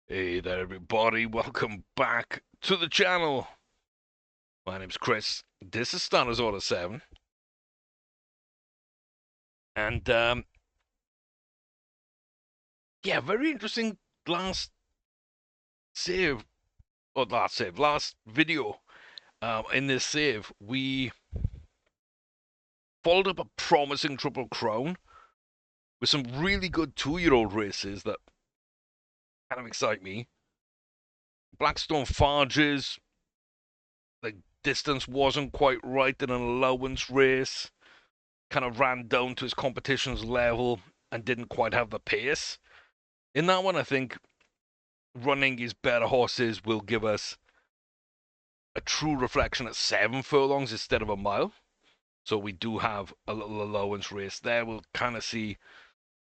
Hey there, everybody. Welcome back to the channel. My name's Chris. This is Starters Order 7. And, yeah, very interesting last save. Or last video. In this save, we followed up a promising Triple Crown with some really good 2-year-old races that kind of excite me. Blackstone Farges, the distance wasn't quite right in an allowance race. Kind of ran down to his competition's level and didn't quite have the pace. In that one, I think running his better horses will give us a true reflection at 7 furlongs instead of a mile. So we do have a little allowance race there. We'll kind of see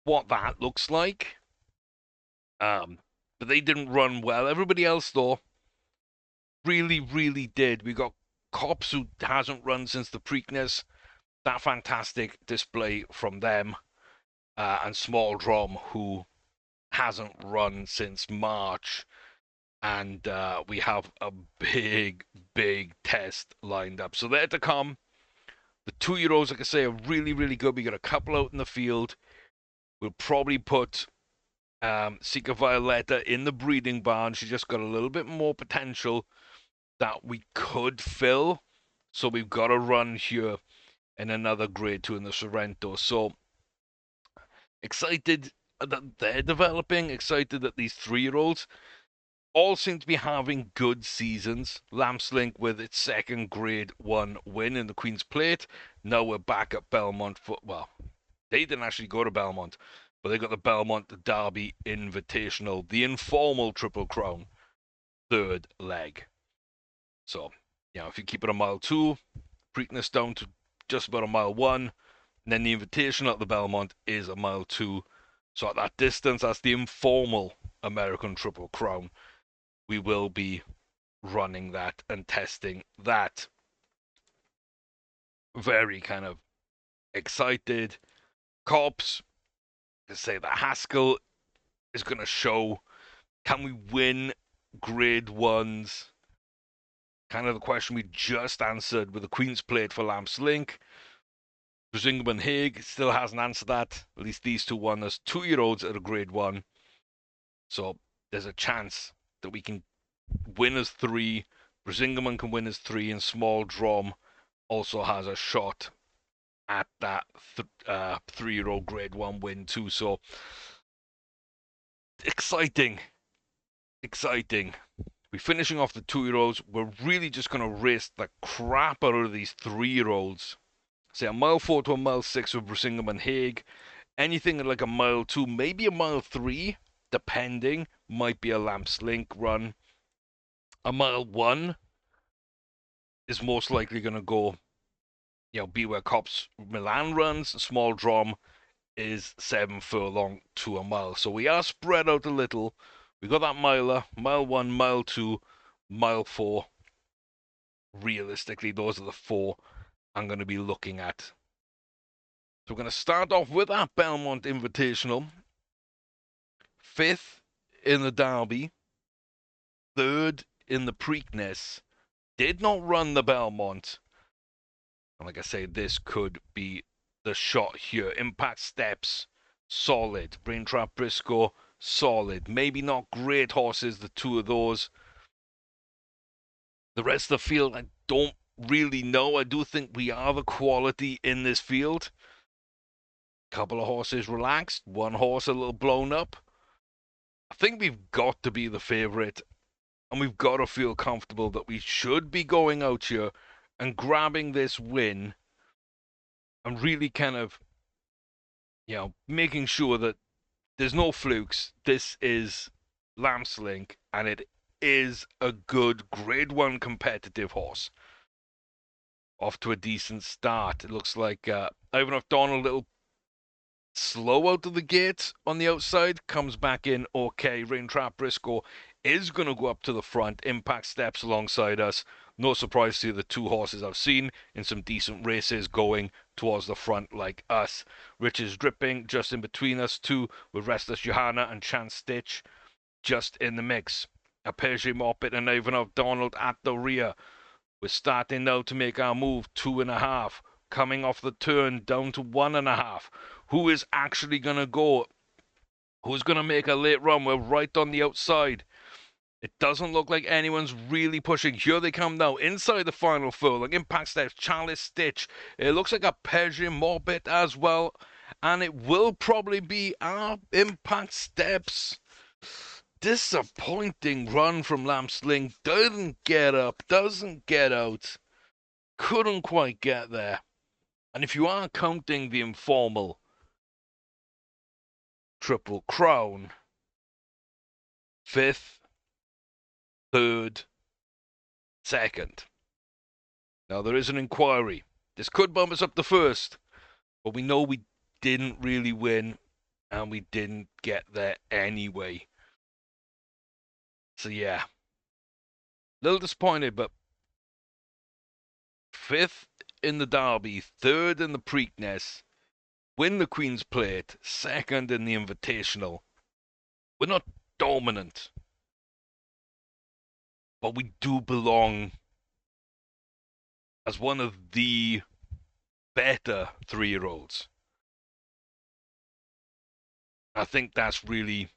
what that looks like. But they didn't run well. Everybody else, though, really, really did. We got Cops, who hasn't run since the Preakness. That fantastic display from them. And Small Drum, who hasn't run since March. And we have a big test lined up. So they're to come. The 2-year-olds, like I say, are really, really good. We got a couple out in the field. We'll probably put Seeker Violetta in the breeding barn. She's just got a little bit more potential that we could fill. So we've got to run here in another grade 2 in the Sorrento. So excited that they're developing. Excited that these 3-year-olds all seem to be having good seasons. Lambslink with its second grade 1 win in the Queen's Plate. Now we're back at Belmont for, well, they didn't actually go to Belmont, but they got the Belmont Derby Invitational, the informal Triple Crown, third leg. So, if you keep it a mile 2, Preakness down to just about a mile 1, and then the Invitational at the Belmont is a mile 2. So at that distance, that's the informal American Triple Crown. We will be running that and testing that. Very kind of excited. Cops, to say that Haskell is going to show, can we win grade 1s? Kind of the question we just answered with the Queen's Plate for Lambslink. Brisingamen Haig still hasn't answered that. At least these two won as 2-year-olds at a grade 1. So there's a chance that we can win as 3. Brisingamen can win as 3, and Small Drum also has a shot at that 3-year-old grade 1 win too. So exciting. We're finishing off the 2-year-olds. We're really just going to race the crap out of these 3-year-olds. Say a mile 4 to a mile 6 with Brisingamen Haig. Anything like a mile 2, maybe a mile 3, depending, might be a Lambslink run. A mile 1 is most likely going to go, be where Cops Milan runs. Small Drum is 7 furlong to a mile. So we are spread out a little. We got that miler, mile 1, mile 2, mile 4. Realistically, those are the 4 I'm going to be looking at. So we're going to start off with our Belmont Invitational. 5th in the Derby. 3rd in the Preakness. Did not run the Belmont. And like I say, this could be the shot here. Impact Steps, solid. Braintrap Briscoe, solid. Maybe not great horses, the 2 of those. The rest of the field, I don't really know. I do think we are the quality in this field. Couple of horses relaxed. 1 horse a little blown up. I think we've got to be the favourite. And we've got to feel comfortable that we should be going out here and grabbing this win and really kind of, making sure that there's no flukes. This is Lambslink, and it is a good grade 1 competitive horse. Off to a decent start. It looks like Ivanov Dawn a little slow out of the gate on the outside, comes back in okay. Raintrap Briscoe is going to go up to the front. Impact Steps alongside us. No surprise to the 2 horses I've seen in some decent races going towards the front like us. Rich is dripping just in between us 2 with Restless Johanna and Chance Stitch. just in the mix. A Peugeot Moppet and Ivanov Donald at the rear. We're starting now to make our move, 2.5. Coming off the turn down to 1.5. Who is actually going to go? Who's going to make a late run? We're right on the outside. It doesn't look like anyone's really pushing. Here they come now, inside the final furlong. Impact Steps, Charlie Stitch. It looks like a Peugeot Morbid as well. And it will probably be our Impact Steps. Disappointing run from Lambsling. Doesn't get up, doesn't get out. Couldn't quite get there. And if you are counting the informal Triple Crown, 5th, 3rd, 2nd. Now there is an inquiry. This could bump us up to 1st, but we know we didn't really win, and we didn't get there anyway. So yeah, a little disappointed, but 5th in the Derby, 3rd in the Preakness, win the Queen's Plate, 2nd in the Invitational. We're not dominant, but we do belong as one of the better 3-year-olds. I think that's really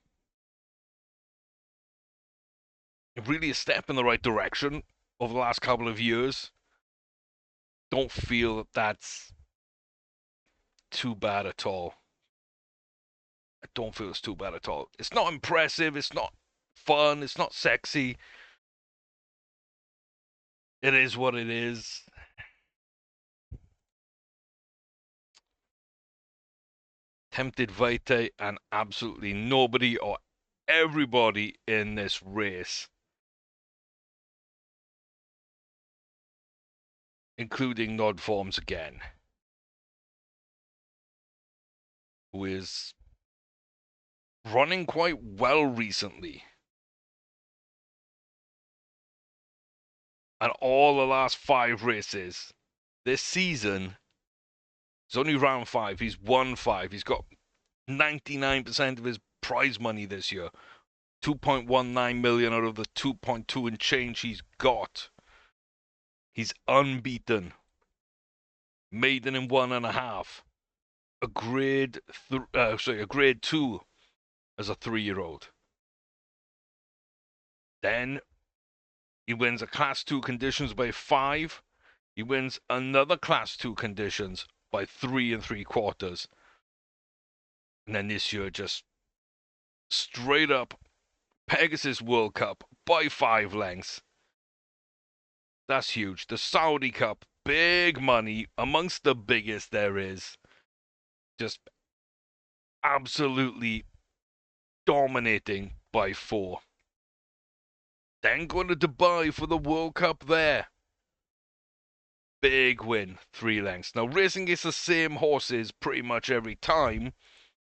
a step in the right direction over the last couple of years. Don't feel that that's too bad at all. I don't feel it's too bad at all. It's not impressive. It's not fun. It's not sexy. It is what it is. Tempted Vitae and absolutely nobody or everybody in this race, including Nod Forms again, who is running quite well recently. And all the last 5 races this season, it's only round 5. He's won 5. He's got 99% of his prize money this year. 2.19 million out of the 2.2 and change he's got. He's unbeaten. Maiden in 1.5. A grade 2 as a 3-year-old. Then he wins a Class 2 conditions by 5. He wins another Class 2 conditions by 3 3/4. And then this year, just straight up Pegasus World Cup by 5 lengths. That's huge. The Saudi Cup, big money, amongst the biggest there is. Just absolutely dominating by 4. Then going to Dubai for the World Cup there. Big win, 3 lengths. Now, racing against the same horses pretty much every time,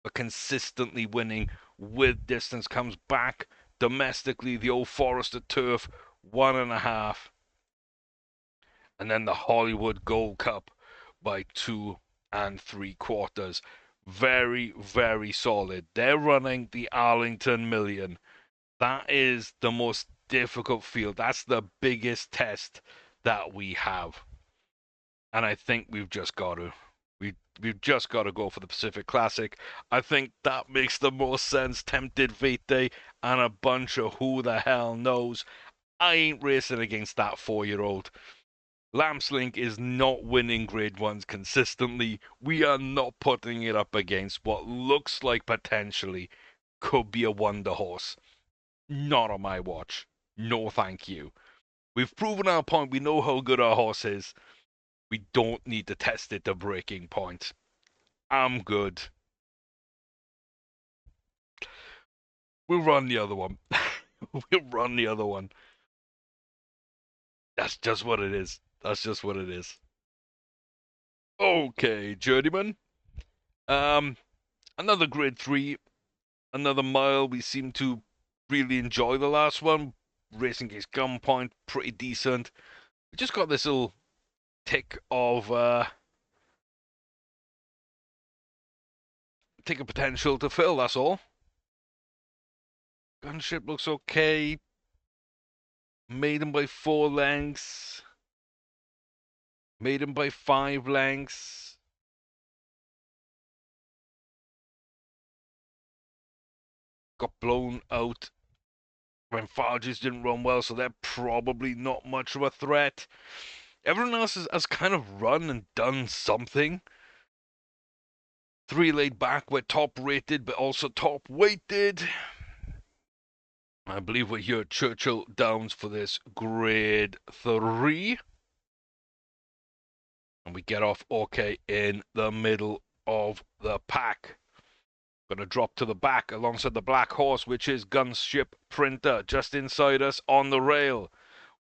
but consistently winning with distance. Comes back domestically, the Old Forester Turf, 1.5. And then the Hollywood Gold Cup by 2 3/4. Very, very solid. They're running the Arlington Million. That is the most difficult field. That's the biggest test that we have. And I think we've just got to. We've just got to go for the Pacific Classic. I think that makes the most sense. Tempted Vitae and a bunch of who the hell knows. I ain't racing against that 4-year-old. Lambslink is not winning Grade 1s consistently. We are not putting it up against what looks like potentially could be a wonder horse. Not on my watch. No thank you. We've proven our point. We know how good our horse is. We don't need to test it to breaking point. I'm good. We'll run the other one. We'll run the other one. That's just what it is. That's just what it is. Okay, Journeyman. Another Grade 3. Another mile. We seem to really enjoy the last one. Racing against Gunpoint. Pretty decent. We just got this little tick of potential to fill, that's all. Gunship looks okay. Maiden by 4 lengths. Maiden by 5 lengths. Got blown out when Farges didn't run well, so they're probably not much of a threat. Everyone else has kind of run and done something. 3 laid back, we're top rated, but also top weighted. I believe we're here at Churchill Downs for this grade 3. And we get off okay in the middle of the pack. Gonna drop to the back alongside the Black Horse, which is Gunship Printer. Just inside us on the rail,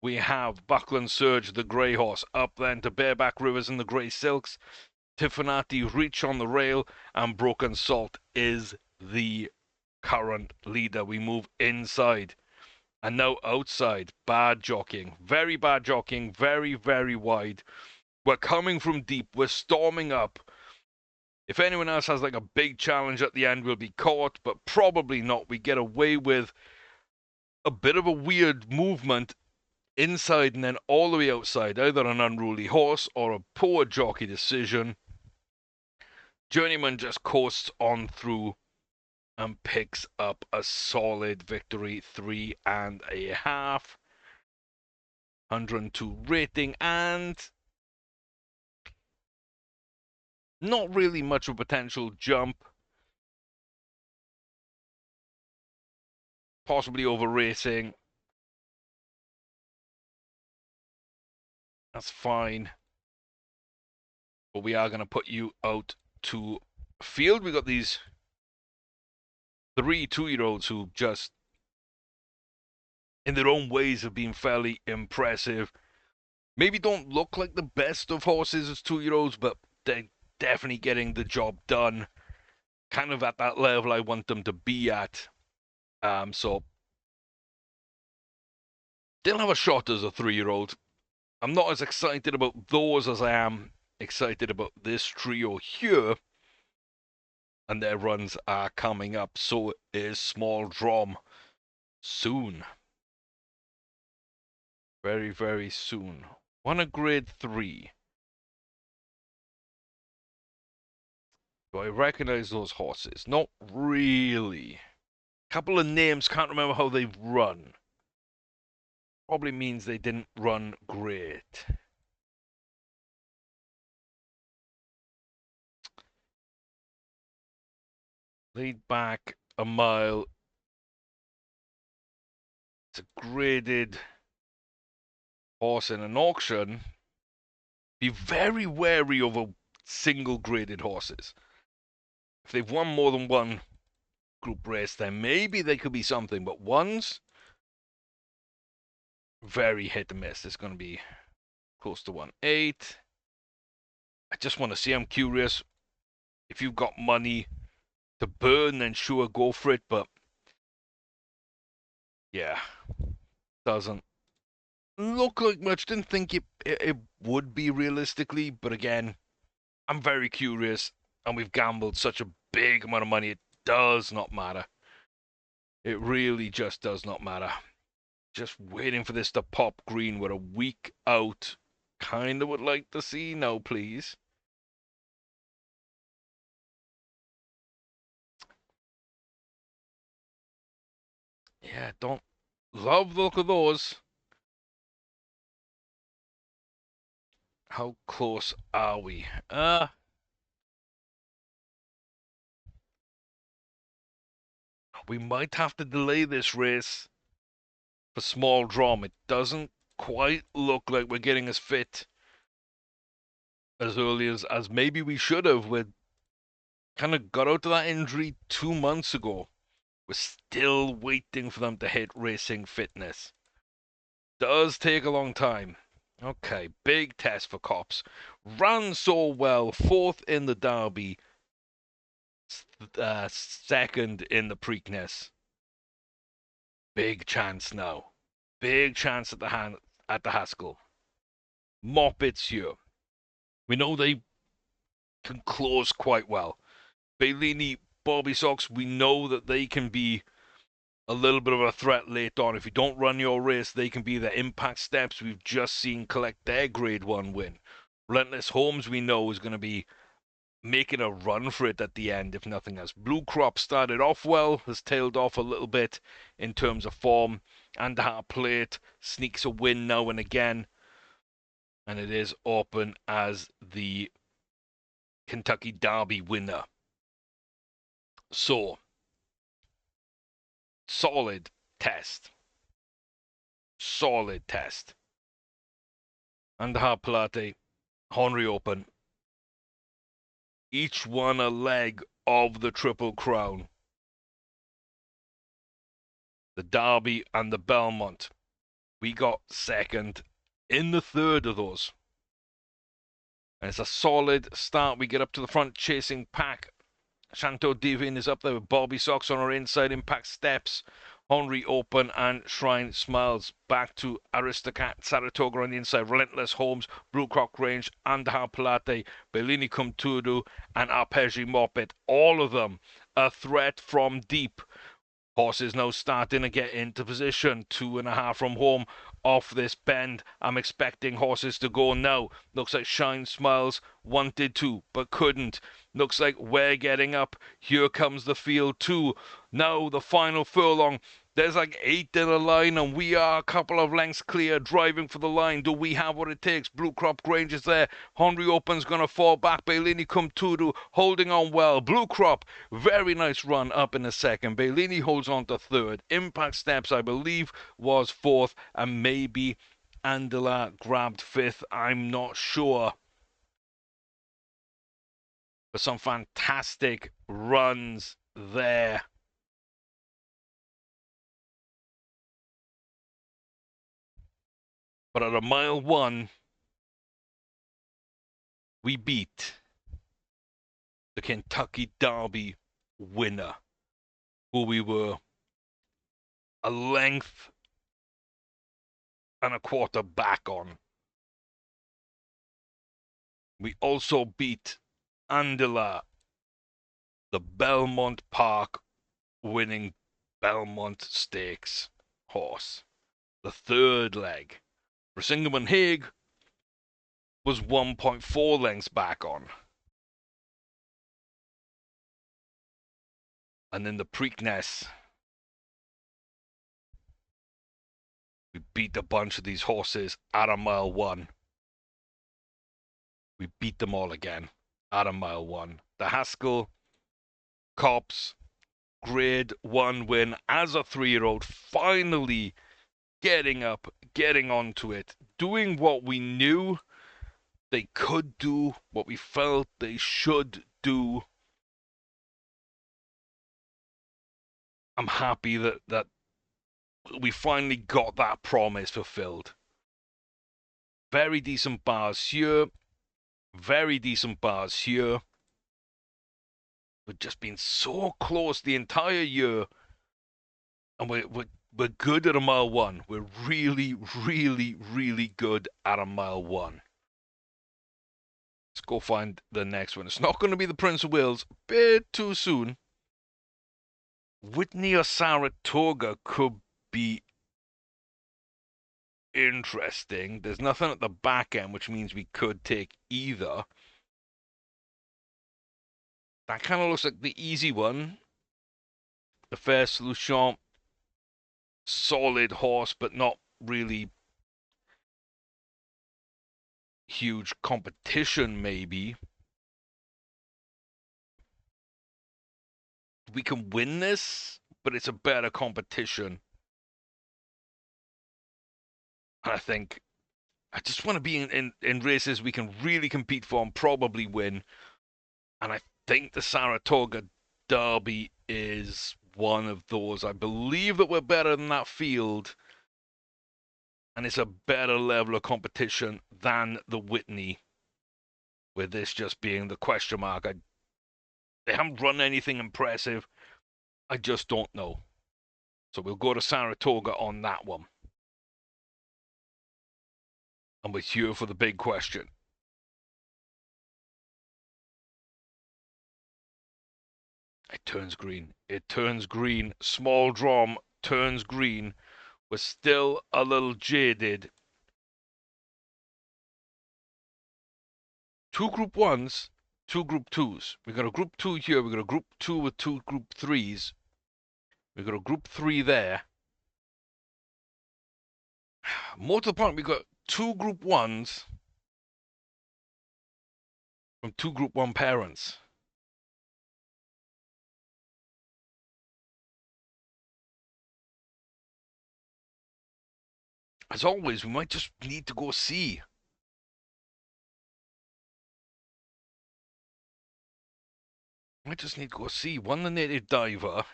we have Buckland Surge, the Grey Horse. Up then to Bareback Rivers and the Grey Silks. Tiffinati Reach on the rail, and Broken Salt is the current leader. We move inside. And now outside, bad jockeying. Very bad jockeying, very, very wide. We're coming from deep. We're storming up. If anyone else has like a big challenge at the end, we'll be caught, but probably not. We get away with a bit of a weird movement inside and then all the way outside. Either an unruly horse or a poor jockey decision. Journeyman just coasts on through and picks up a solid victory. 3.5. 102 rating and not really much of a potential jump. Possibly over racing. That's fine. But we are going to put you out to field. We got these 3 2-year-olds who just, in their own ways, have been fairly impressive. Maybe don't look like the best of horses as 2-year-olds, but they're definitely getting the job done. Kind of at that level I want them to be at. So they'll have a shot as a 3-year-old. I'm not as excited about those as I am excited about this trio here. And their runs are coming up. So is Small Drum soon. Very, very soon. Won a grade 3. Do I recognize those horses? Not really. Couple of names, can't remember how they've run. Probably means they didn't run great. Laid back a mile. It's a graded horse in an auction. Be very wary of a single graded horses. If they've won more than one group race, then maybe they could be something. But ones, very hit and miss. It's going to be close to 1.8. I just want to see. I'm curious. If you've got money to burn, then sure, go for it. But yeah, doesn't look like much. Didn't think it would be realistically. But again, I'm very curious. And we've gambled such a big amount of money. It does not matter. It really just does not matter. Just waiting for this to pop green. We're a week out. Kinda would like to see now, please. Yeah, don't love the look of those. How close are we? We might have to delay this race for Small Drum. It doesn't quite look like we're getting as fit as early as maybe we should have. We kind of got out of that injury 2 months ago. We're still waiting for them to hit racing fitness. Does take a long time. Okay, big test for Cops. Ran so well, 4th in the Derby, 2nd in the Preakness. Big chance now. Big chance at the Haskell. Moppets here. We know they can close quite well. Bailini, Bobby Sox, we know that they can be a little bit of a threat late on. If you don't run your race, they can be the impact steps we've just seen collect their Grade 1 win. Relentless Homes, we know, is going to be making a run for it at the end, if nothing else. Blue Crop started off well, has tailed off a little bit in terms of form. Underheart Plate sneaks a win now and again, and it is open as the Kentucky Derby winner. So, solid test. Solid test. Underheart Plate, Henry Open. Each one a leg of the Triple Crown. The Derby and the Belmont. We got second in the third of those. And it's a solid start. We get up to the front chasing pack. Shanto Divine is up there with Bobby Sox on our inside. Impact Steps, Henry Open, and Shrine Smiles. Back to Aristocat, Saratoga on the inside. Relentless Homes, Blue Croc Range, Andahar Plate, Bellini Cum Tudo, and Arpeggi Moped. All of them a threat from deep. Horses now starting to get into position. 2.5 from home off this bend. I'm expecting horses to go now. Looks like Shine Smiles wanted to, but couldn't. Looks like we're getting up. Here comes the field too. Now the final furlong. There's like 8 in a line, and we are a couple of lengths clear, driving for the line. Do we have what it takes? Blue Crop Grange is there. Henry Open's going to fall back. Bellini Cum Tudo holding on well. Blue Crop, very nice run up in the second. Bellini holds on to third. Impact Steps, I believe, was fourth, and maybe Andela grabbed fifth. I'm not sure. But some fantastic runs there. But at a mile 1, we beat the Kentucky Derby winner, who we were a length and a quarter back on. We also beat Andela, the Belmont Park winning Belmont Stakes horse. The third leg. Brisingamen Hague was 1.4 lengths back on. And in the Preakness, we beat a bunch of these horses at a mile 1. We beat them all again at a mile 1. The Haskell Cops Grade 1 win as a 3-year-old, finally getting up, getting onto it, doing what we knew they could do, what we felt they should do. I'm happy that we finally got that promise fulfilled. Very decent bars here. Very decent bars here. We've just been so close the entire year. And we're good at a mile 1. We're really, really, really good at a mile 1. Let's go find the next one. It's not going to be the Prince of Wales. A bit too soon. Whitney or Saratoga could be interesting. There's nothing at the back end, which means we could take either. That kind of looks like the easy one. The Fair Solution. Solid horse, but not really huge competition, maybe. We can win this, but it's a better competition. And I think I just want to be in races we can really compete for and probably win. And I think the Saratoga Derby is one of those. I believe that we're better than that field. And it's a better level of competition than the Whitney. With this just being the question mark. They haven't run anything impressive. I just don't know. So we'll go to Saratoga on that one. And we're here for the big question. It turns green. It turns green. Small drum. turns green, we're still a little jaded. Two group ones, two group twos. We got a group two here. We got a group two with two group threes. We got a group three there. More to the point, we got two group ones from two group one parents. As always, we might just need to go see. Might just need to go see. One, the native diver.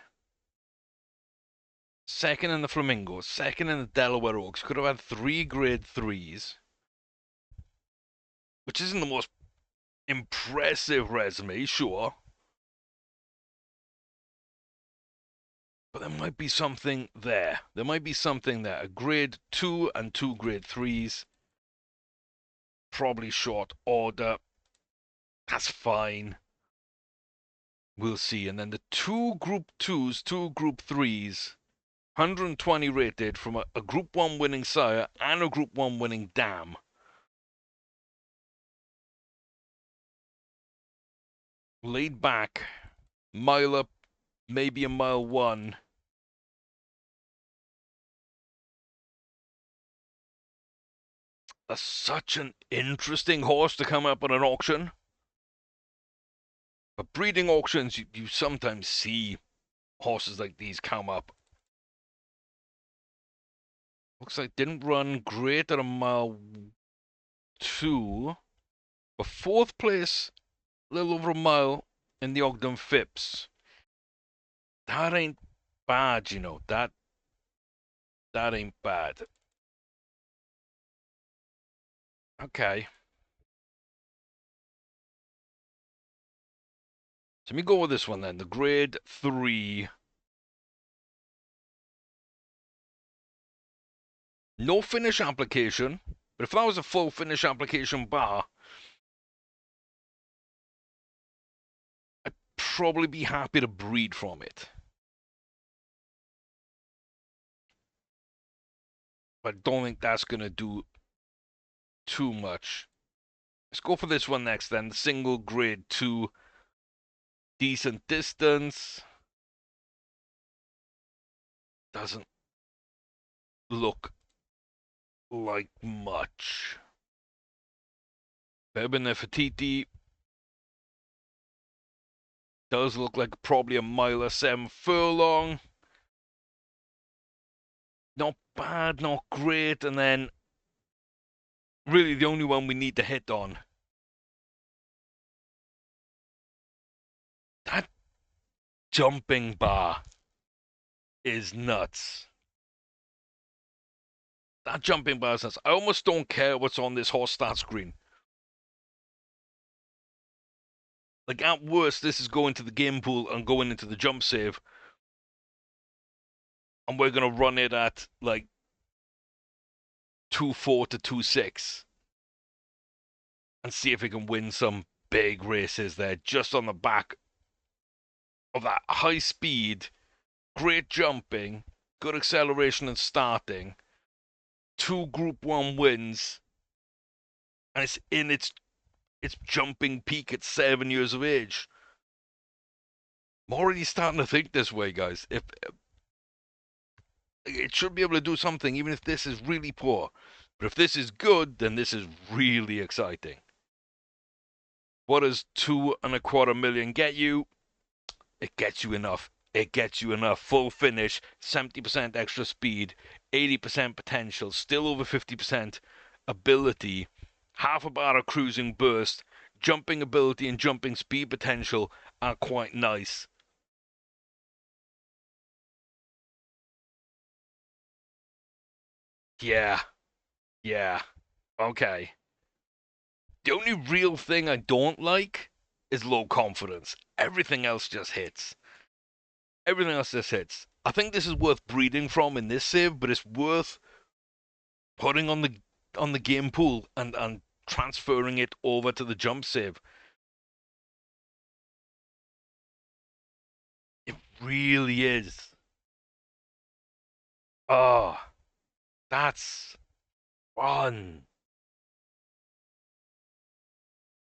Second in the flamingos. Second in the Delaware Oaks. Could have had three grade threes. Which isn't the most impressive resume, sure. But there might be something there. There might be something there. A grade 2 and two grade 3s. Probably short order. That's fine. We'll see. And then the two group 2s, two group 3s. 120 rated from a group 1 winning sire and a group 1 winning dam. Laid back. Mile up. Maybe a mile 1. That's such an interesting horse to come up at an auction. But breeding auctions, you sometimes see horses like these come up. Looks like didn't run great at a mile 2. But fourth place, a little over a mile in the Ogden Phipps. That ain't bad, you know. That ain't bad. Okay. So let me go with this one then. The grade 3. No finish application. But if that was a full finish application bar, I'd probably be happy to breed from it. But I don't think that's going to do too much. Let's go for this one next then. The single grade 2. Decent distance. Doesn't look like much. Nefertiti does look like probably a mile or 7 furlong. Not bad, not great, and then really the only one we need to hit on. That jumping bar is nuts. That jumping bar is nuts. I almost don't care what's on this horse start screen. Like, at worst, this is going to the game pool and going into the jump save. And we're going to run it at, like, 2-4 to 2-6. And see if we can win some big races there, just on the back of that high speed, great jumping, good acceleration and starting, 2 Group 1 wins, and it's in its jumping peak at 7 years of age. I'm already starting to think this way, guys. If it should be able to do something, even if this is really poor. But if this is good, then this is really exciting. What does 2.25 million get you? It gets you enough. It gets you enough. Full finish, 70% extra speed, 80% potential, still over 50% ability, half a bar of cruising burst, jumping ability and jumping speed potential are quite nice. Yeah. Yeah. Okay. The only real thing I don't like is low confidence. Everything else just hits. Everything else just hits. I think this is worth breeding from in this save, but it's worth putting on the game pool and transferring it over to the jump save. It really is. Oh, that's fun.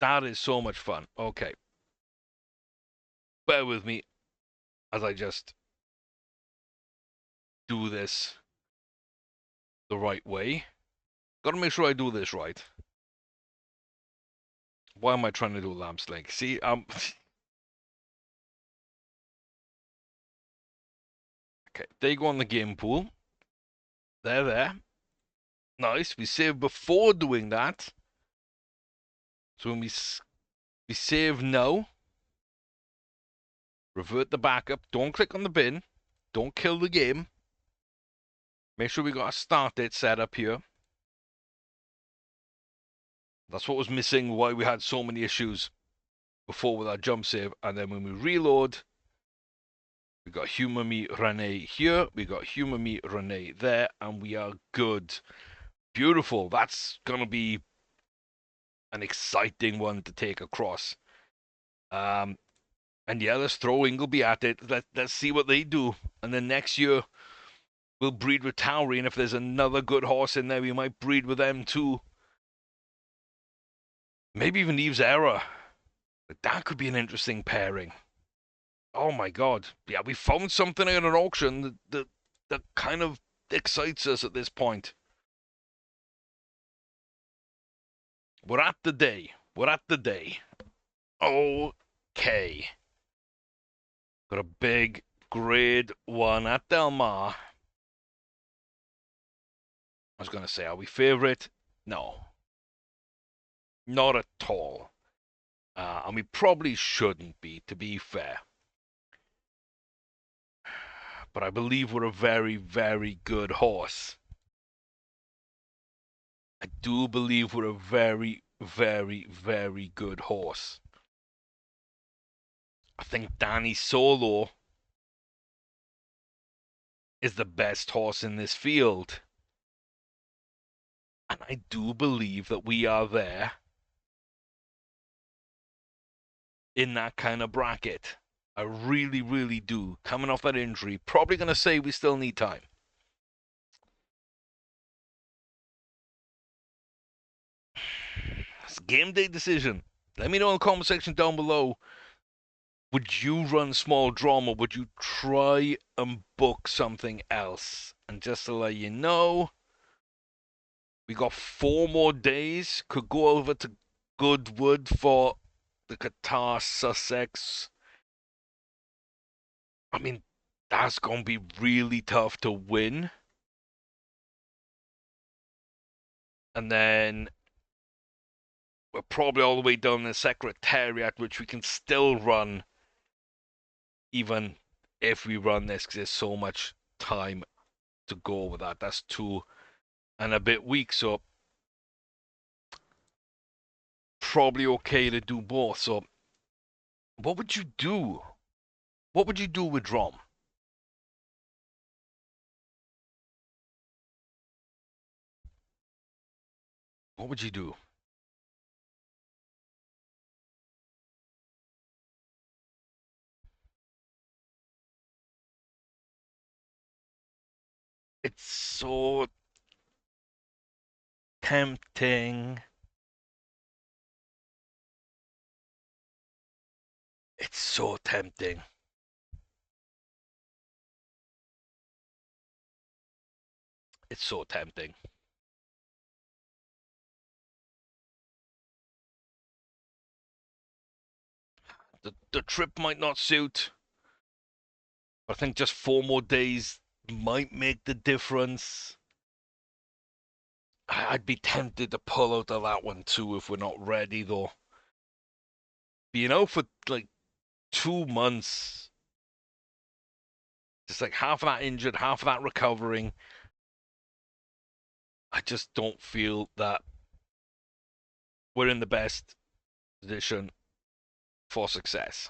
That is so much fun. Okay, bear with me as I just do this the right way. Gotta make sure I do this right. Why am I trying to do a lamp snake? See, okay, they go on the game pool. They're there. Nice. We save before doing that. So when we save now, revert the backup. Don't click on the bin. Don't kill the game. Make sure we got a start date set up here. That's what was missing, why we had so many issues before with our jump save. And then when we reload, we got Humami Renee here. We got Humami Renee there. And we are good. Beautiful. That's going to be an exciting one to take across. And yeah, let's throw Ingleby at it. Let's see what they do. And then next year, we'll breed with Towery. And if there's another good horse in there, we might breed with them too. Maybe even Eve's Error. That could be an interesting pairing. Oh my god. Yeah, we found something at an auction that kind of excites us at this point. We're at the day. We're at the day. Okay. Got a big grade 1 at Del Mar. I was going to say, are we favorite? No. Not at all. And we probably shouldn't be, to be fair. But I believe we're a very, very good horse. I do believe we're a very, very, very good horse. I think Danny Solo is the best horse in this field. And I do believe that we are there in that kind of bracket. I really, really do. Coming off that injury, probably going to say we still need time. It's a game day decision. Let me know in the comment section down below. Would you run small drama? Would you try and book something else? And just to let you know, we got 4 more days. Could go over to Goodwood for the Qatar Sussex. I mean, that's going to be really tough to win. And then we're probably all the way down the Secretariat, which we can still run even if we run this, because there's so much time to go with that. That's 2 and a bit weeks, so probably okay to do both. So what would you do? What would you do with Drom? What would you do? It's so tempting. It's so tempting. It's so tempting. The trip might not suit. I think just 4 more days might make the difference. I'd be tempted to pull out of that one too if we're not ready, though. Being out for like 2 months, just like half of that injured, half of that recovering. I just don't feel that we're in the best position for success.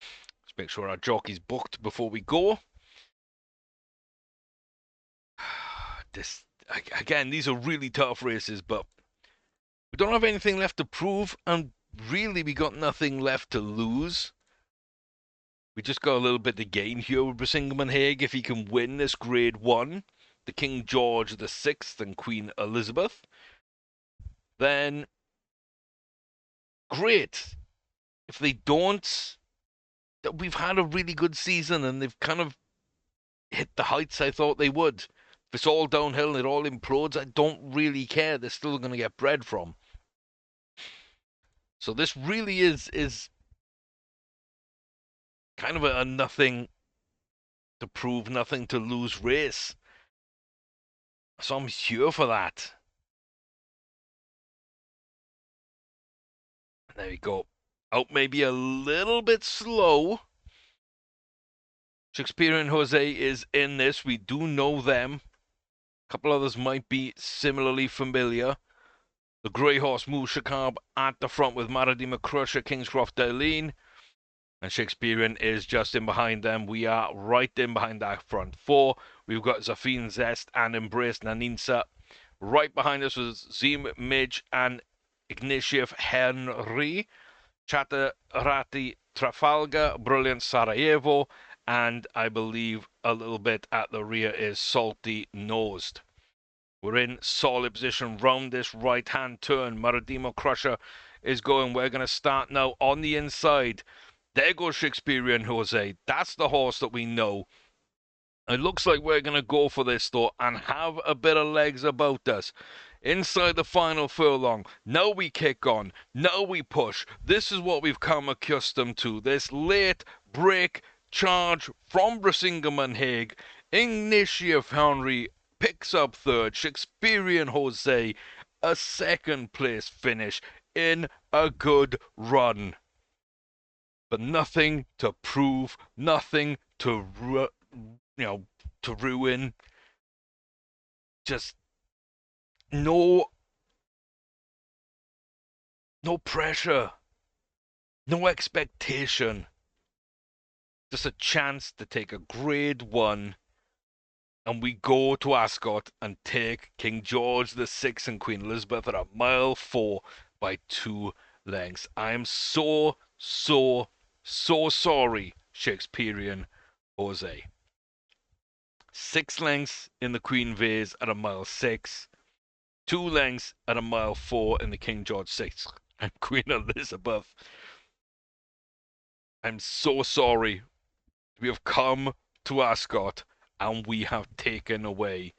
Let's make sure our jockey's booked before we go. This again, these are really tough races, but we don't have anything left to prove, and really we got nothing left to lose. We just got a little bit to gain here with Brisingamen Hague if he can win this Grade 1, the King George the Sixth and Queen Elizabeth. Then, great. If they don't, we've had a really good season and they've kind of hit the heights I thought they would. If it's all downhill and it all implodes, I don't really care. They're still going to get bread from. So this really is kind of a nothing to prove, nothing to lose race. So I'm here for that. There we go. Out maybe a little bit slow. Shakespearean Jose is in this. We do know them. A couple others might be similarly familiar. The Grey Horse Mushakab at the front with Maradima Crusher, Kingscroft Darlene. And Shakespearean is just in behind them. We are right in behind that front four. We've got Zafine Zest and Embrace Naninsa. Right behind us was Zim Midge and Ignatieff Henry. Chatarati Trafalgar, Brilliant Sarajevo, and I believe a little bit at the rear is Salty Nosed. We're in solid position round this right-hand turn. Maradimo Crusher is going. We're going to start now on the inside. There goes Shakespearean Jose. That's the horse that we know. It looks like we're going to go for this, though, and have a bit of legs about us. Inside the final furlong, now we kick on, now we push. This is what we've come accustomed to. This late break charge from Brisingamen Hague. Ignatieff Henry picks up third. Shakespearean Jose, a second place finish in a good run. But nothing to prove, nothing to to ruin. Just no pressure, no expectation. Just a chance to take a Grade 1, and we go to Ascot and take King George the Sixth and Queen Elizabeth at a mile 4 by 2 lengths. I am so sorry, Shakespearean Jose. 6 lengths in the Queen Vase at a mile 6. 2 lengths at a mile 4 in the King George VI and Queen Elizabeth. I'm so sorry. We have come to Ascot and we have taken away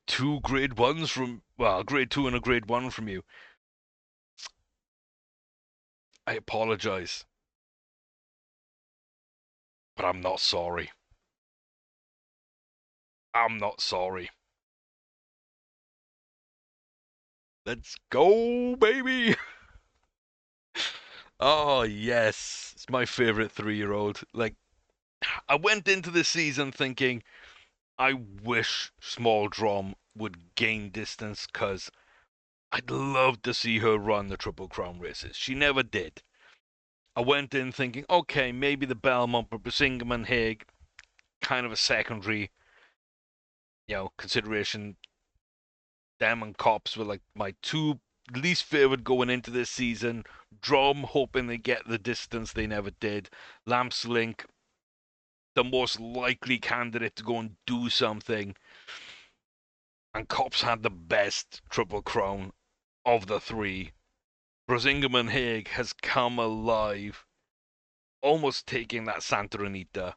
2 Grade 1s from, well, Grade 2 and a Grade 1 from you. I apologize. But I'm not sorry. I'm not sorry. Let's go, baby! Oh, yes. It's my favorite 3-year-old. Like, I went into this season thinking, I wish Small Drum would gain distance because I'd love to see her run the Triple Crown races. She never did. I went in thinking, okay, maybe the Belmont, but Brisingamen Hague, kind of a secondary, consideration. Them and Cops were like my 2 least favored going into this season. Drum, hoping they get the distance, they never did. Lamps Link, the most likely candidate to go and do something. And Cops had the best Triple Crown of the 3. Brisingamen Hague has come alive, almost taking that Santa Anita.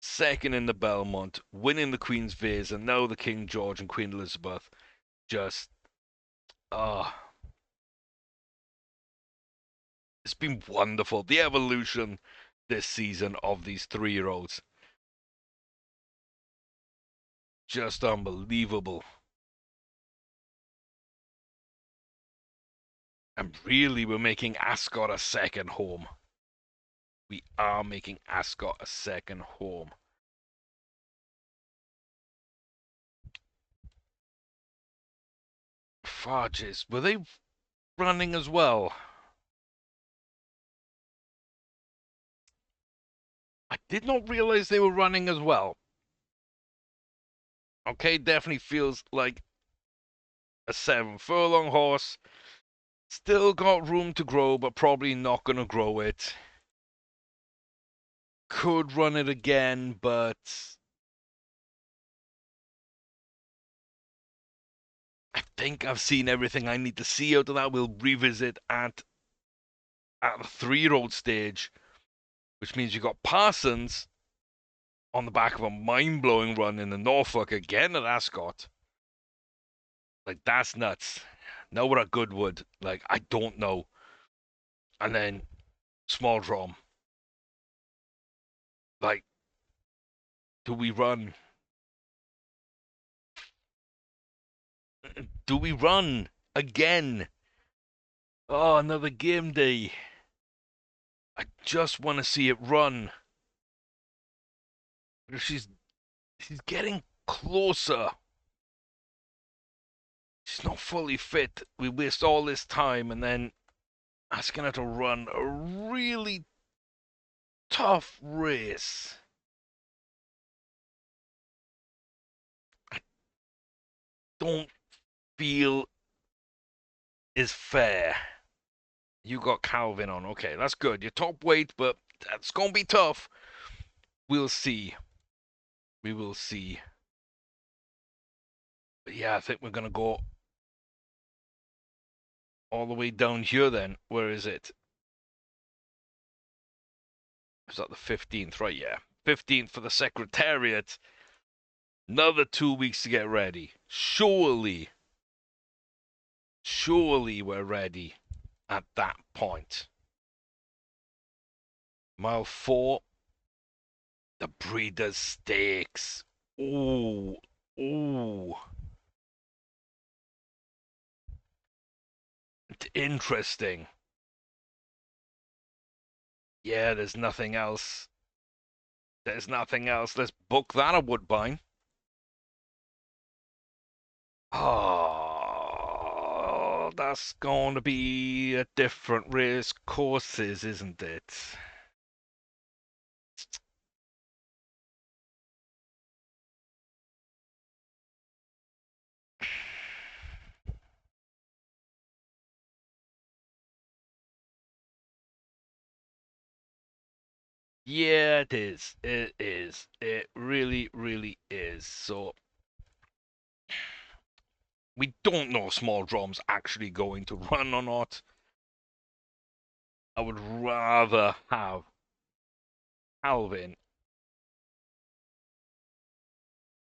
Second in the Belmont, winning the Queen's Vase, and now the King George and Queen Elizabeth. Just, it's been wonderful. The evolution this season of these 3-year-olds. Just unbelievable. And really, we're making Ascot a second home. We are making Ascot a second home. Farges, were they running as well? I did not realize they were running as well. Okay, definitely feels like a 7-furlong horse. Still got room to grow, but probably not going to grow it. could run it again, but I think I've seen everything I need to see out of that. We'll revisit at the 3-year-old stage, which means you got Parsons on the back of a mind-blowing run in the Norfolk again at Ascot. Like, that's nuts. Now we're at Goodwood. Like, I don't know. And then Small Drum. Like, do we run? Do we run again? Oh, another game day. I just want to see it run. But she's getting closer. She's not fully fit. We waste all this time and then asking her to run a really tough race. I don't feel is fair. You got Calvin on. Okay, that's good. You're top weight, but that's going to be tough. We'll see. We will see. But yeah, I think we're going to go all the way down here then. Where is it? Is that the 15th? Right, yeah. 15th for the Secretariat. Another 2 weeks to get ready. Surely we're ready at that point. Mile 4. The Breeders' Stakes. Ooh. Ooh. Interesting. Yeah, there's nothing else. There's nothing else. Let's book that a Woodbine. Oh, that's going to be a different race courses, isn't it? Yeah, it is. It is. It really, really is. So we don't know if Small Drum's actually going to run or not. I would rather have Alvin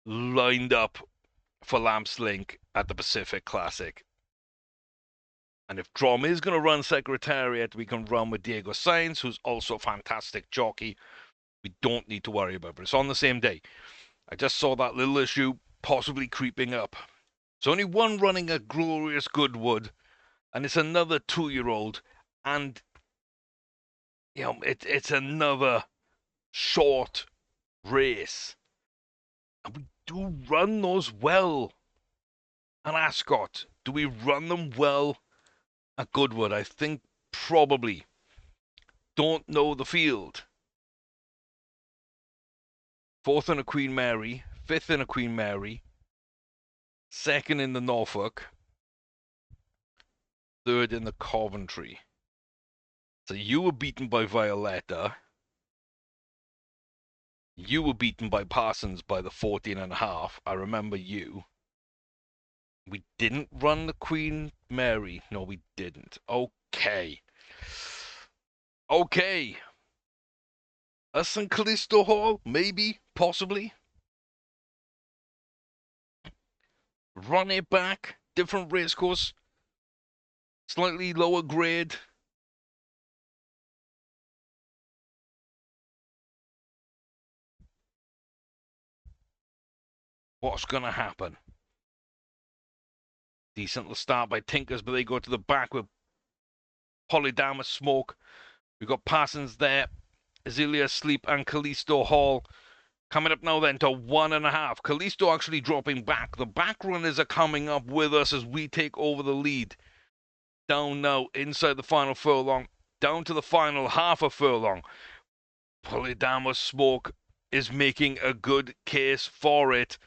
lined up for Lamps Link at the Pacific Classic. And if Drum is going to run Secretariat, we can run with Diego Sainz, who's also a fantastic jockey. We don't need to worry about it. But it's on the same day. I just saw that little issue possibly creeping up. It's only one running at Glorious Goodwood, and it's another 2-year-old, and you know it's another short race. And we do run those well at Ascot. Do we run them well at Goodwood? I think probably. Don't know the field. 4th in a Queen Mary, 5th in a Queen Mary, 2nd in the Norfolk, 3rd in the Coventry. So you were beaten by Violetta. You were beaten by Parsons by the 14.5. I remember you. We didn't run the Queen Mary. No, we didn't. Okay. Okay. Us and Callisto Hall? Maybe. Possibly. Run it back. Different racecourse. Slightly lower grade. What's going to happen? Decent little start by Tinkers, but they go to the back with Polydamas Smoke. We've got Parsons there, Azealia Sleep, and Callisto Hall. Coming up now then to 1.5. Callisto actually dropping back. The back runners are coming up with us as we take over the lead. Down now inside the final furlong. Down to the final half a furlong. Polydamas Smoke is making a good case for it.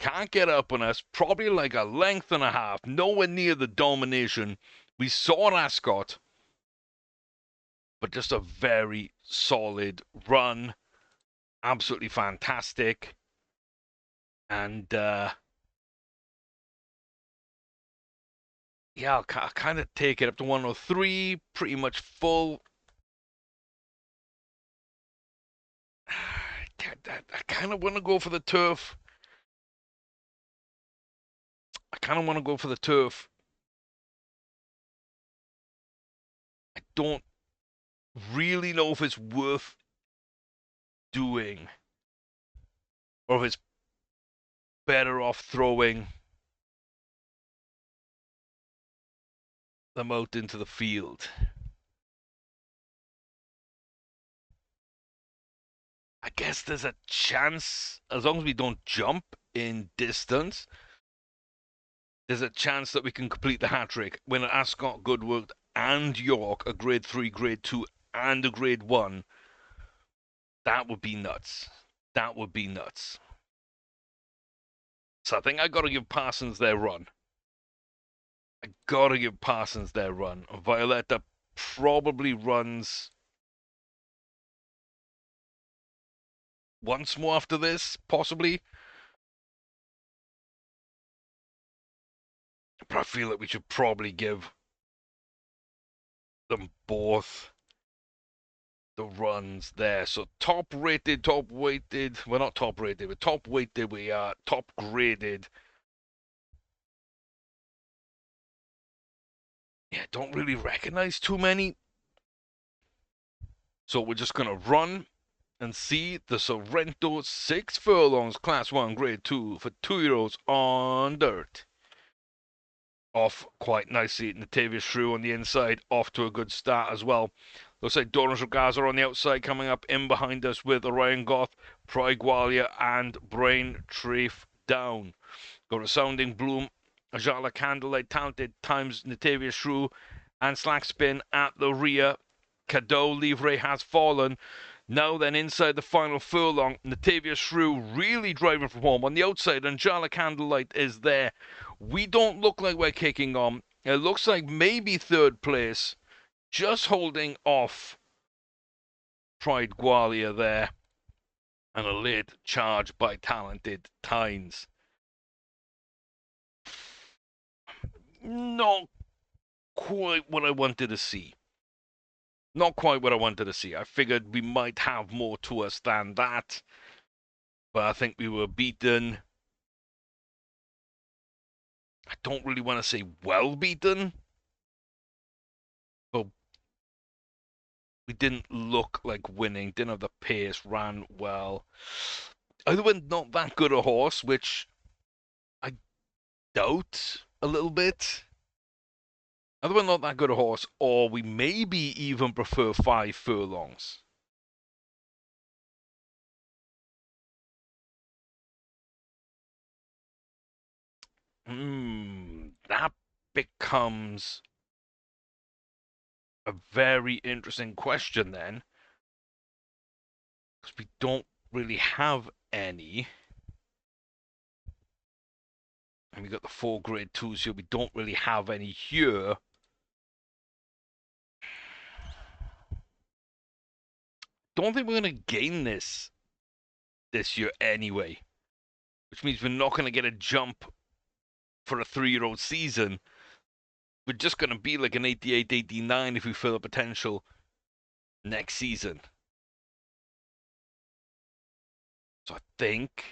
Can't get up on us. Probably like a length and a half. Nowhere near the domination we saw at Ascot. But just a very solid run. absolutely fantastic. And yeah, I'll kind of take it up to 103, pretty much full. I kind of want to go for the turf. I kind of want to go for the turf. I don't really know if it's worth doing or if it's better off throwing them out into the field. I guess there's a chance, as long as we don't jump in distance, there's a chance that we can complete the hat trick. When Ascot, Goodwood, and York, a grade 3, grade 2, and a grade 1, that would be nuts. That would be nuts. So I think I got to give Parsons their run. I got to give Parsons their run. Violetta probably runs once more after this, possibly. But I feel like we should probably give them both the runs there. So top rated, top weighted. Well, not top rated, but top weighted. We are top graded. Yeah, don't really recognize too many. So we're just going to run and see the Sorrento 6 furlongs, Class 1, Grade 2 for 2-year-olds on dirt. Off quite nicely. Natavius Shrew on the inside, off to a good start as well. Looks like Doris Regaza on the outside, coming up in behind us with Orion Goth, Pride Gwalia, and Brain Treef down. Got a Sounding Bloom, Ajala Candlelight, Talented Times, Natavius Shrew, and Slack Spin at the rear. Cadeau Livre has fallen. Now then, inside the final furlong, Natavius Shrew really driving from home. On the outside, Anjala Candlelight is there. We don't look like we're kicking on. It looks like maybe third place, just holding off Pride Gwalia there. And a late charge by Talented Times. Not quite what I wanted to see. Not quite what I wanted to see. I figured we might have more to us than that. But I think we were beaten. I don't really want to say well beaten. But we didn't look like winning. Didn't have the pace. Ran well. Either we're not that good a horse, which I doubt a little bit. Either we're not that good a horse, or we maybe even prefer 5 furlongs. That becomes a very interesting question then, because we don't really have any. And we got the 4 grade 2s here. We don't really have any here. Don't think we're going to gain this year anyway, which means we're not going to get a jump for a 3-year-old season. We're just going to be like an 88, 89 if we fill the potential next season. So I think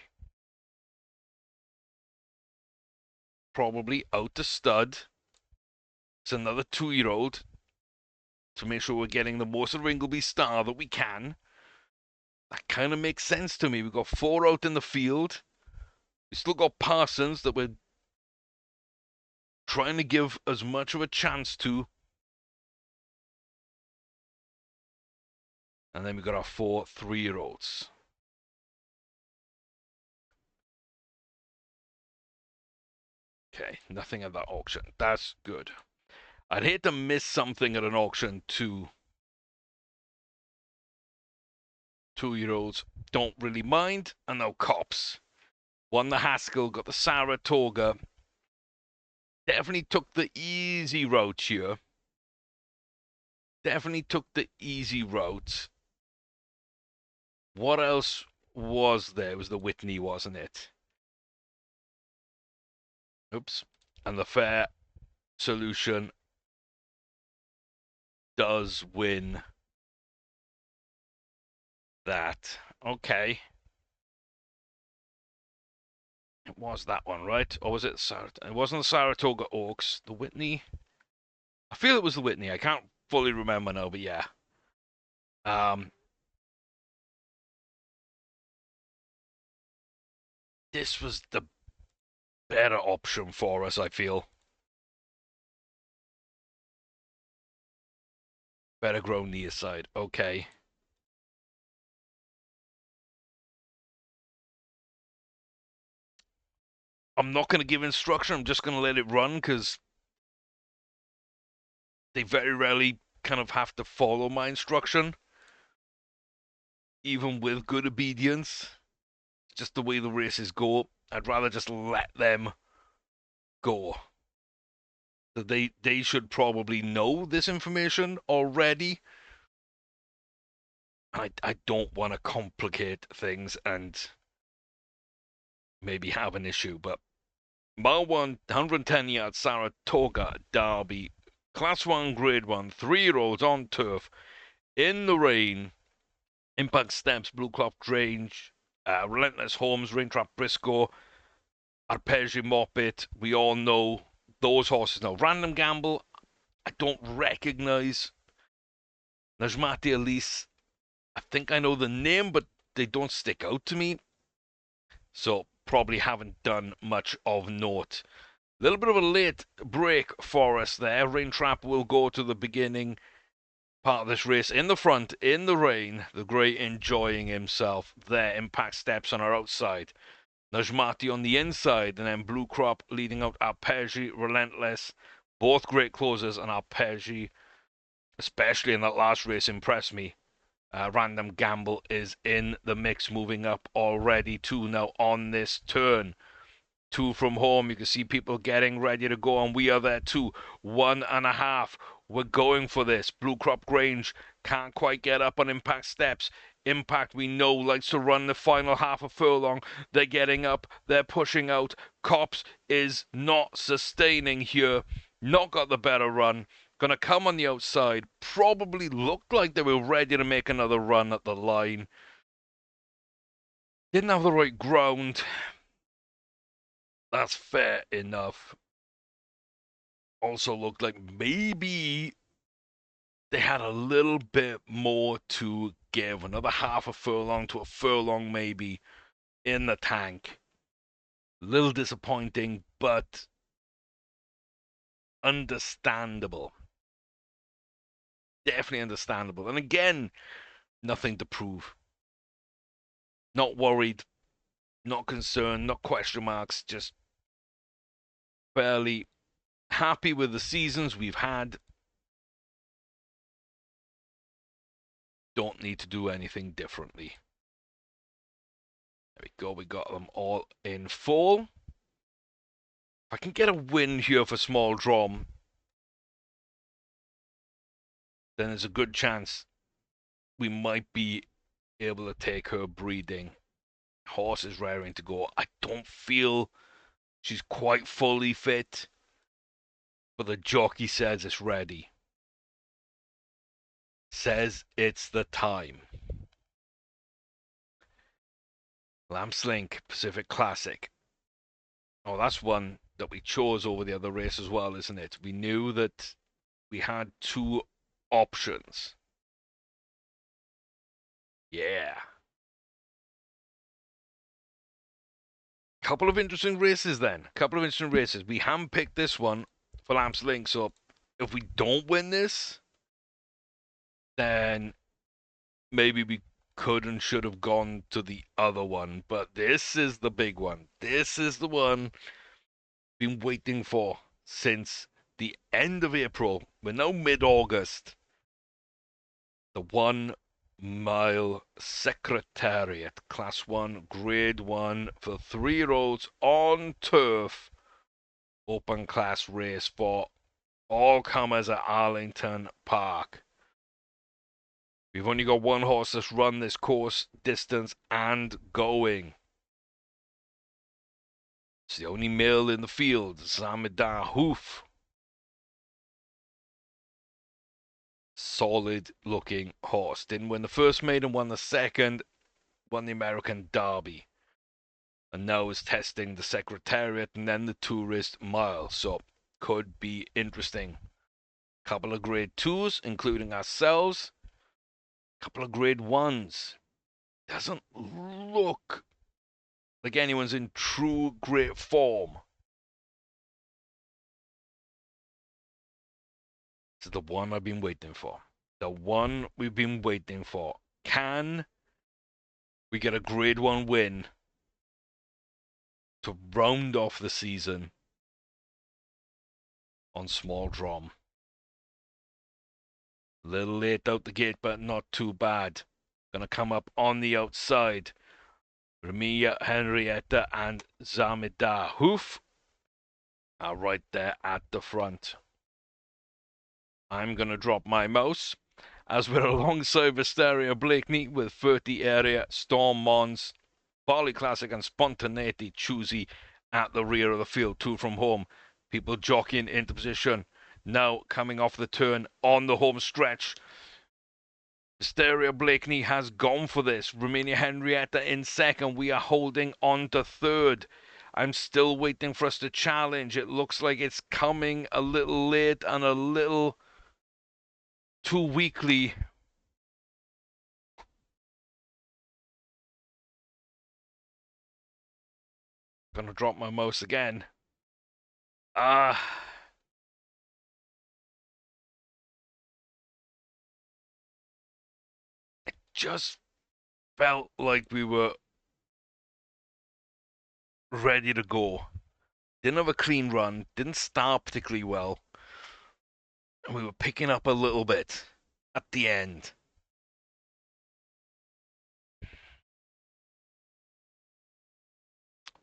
probably out to stud. It's another 2-year-old to make sure we're getting the most of Ringleby star that we can. That kind of makes sense to me. We've got 4 out in the field. We still got Parsons that we're trying to give as much of a chance to. And then we've got our 4 3-year-olds. Okay, nothing at that auction. That's good. I'd hate to miss something at an auction too. 2-year-olds don't really mind. And now Cops. Won the Haskell, got the Saratoga. Definitely took the easy route here. Definitely took the easy route. What else was there? It was the Whitney, wasn't it? Oops. And the fair solution does win that. Okay. It was that one, right? Or was it It wasn't the Saratoga Oaks. The Whitney? I feel it was the Whitney. I can't fully remember now, but yeah. Um, this was the better option for us, I feel. Better grow near side. Okay. I'm not going to give instruction. I'm just going to let it run because they very rarely kind of have to follow my instruction, even with good obedience. It's just the way the races go. I'd rather just let them go. They should probably know this information already. I don't want to complicate things and maybe have an issue, but Mile 1, 110 yards, Saratoga Derby, Class 1, Grade 1, 3-year-olds on turf, in the rain, Impact Steps, Blue Cloth Grange, Relentless Homes, Raintrap Briscoe, Arpeggi Moppet. We all know those horses now. Random Gamble, I don't recognize. Najmati Elise, I think I know the name, but they don't stick out to me. So probably haven't done much of note. A little bit of a late break for us there. Raintrap will go to the beginning part of this race in the front, in the rain. The Grey enjoying himself there. Impact Steps on our outside. Najmati on the inside, and then Blue Crop leading out Arpeggi, Relentless. Both great closers, and Arpeggi, especially in that last race, impressed me. Random Gamble is in the mix, moving up already too now on this turn. Two from home. You can see people getting ready to go, and we are there too. 1.5. We're going for this. Blue Crop Grange can't quite get up on Impact Steps. Impact, we know, likes to run the final half a furlong. They're getting up. They're pushing out. Cops is not sustaining here. Not got the better run. Gonna come on the outside. Probably looked like they were ready to make another run at the line. Didn't have the right ground. That's fair enough. Also looked like maybe they had a little bit more to give. Another half a furlong to a furlong maybe in the tank. A little disappointing, but understandable. Definitely understandable. And again, nothing to prove. Not worried, not concerned, not question marks, just fairly happy with the seasons we've had. Don't need to do anything differently. There we go. We got them all in full. If I can get a win here for Small Drum, then there's a good chance we might be able to take her breeding. Horse is raring to go. I don't feel she's quite fully fit, but the jockey says it's ready. Says it's the time. Lamps Link Pacific Classic. Oh, that's one that we chose over the other race as well, isn't it? We knew that we had two options. Yeah. Couple of interesting races then. Couple of interesting races. We handpicked this one for Lamps Link, so if we don't win this, then maybe we could and should have gone to the other one. But this is the big one. This is the one we've been waiting for since the end of April. We're now mid-August. The 1 mile Secretariat, Class 1, Grade 1 for 3-year-olds on turf. Open class race for all comers at Arlington Park. We've only got one horse that's run this course, distance, and going. It's the only male in the field, Zamidar Hoof. Solid looking horse. Didn't win the first maiden, won the second, won the American Derby. And now is testing the Secretariat and then the Tourist Mile. So could be interesting. Couple of grade 2s, including ourselves. Couple of grade 1s. Doesn't look like anyone's in true great form. It's the one I've been waiting for. The one we've been waiting for. Can we get a grade 1 win to round off the season on small drum? A little late out the gate, but not too bad. Gonna come up on the outside. Ramia, Henrietta, and Zamidar Hoof are right there at the front. I'm gonna drop my mouse as we're alongside Visteria Blakeney with 30 Area, Storm Mons, Barley Classic, and Spontaneity Choosy at the rear of the field. 2 from home. People jockeying into position. Now coming off the turn on the home stretch. Visteria Blakeney has gone for this. Romania Henrietta in second. We are holding on to third. I'm still waiting for us to challenge. It looks like it's coming a little late and a little too weakly. Gonna drop my mouse again. It just felt like we were ready to go. Didn't have a clean run. Didn't start particularly well. And we were picking up a little bit at the end.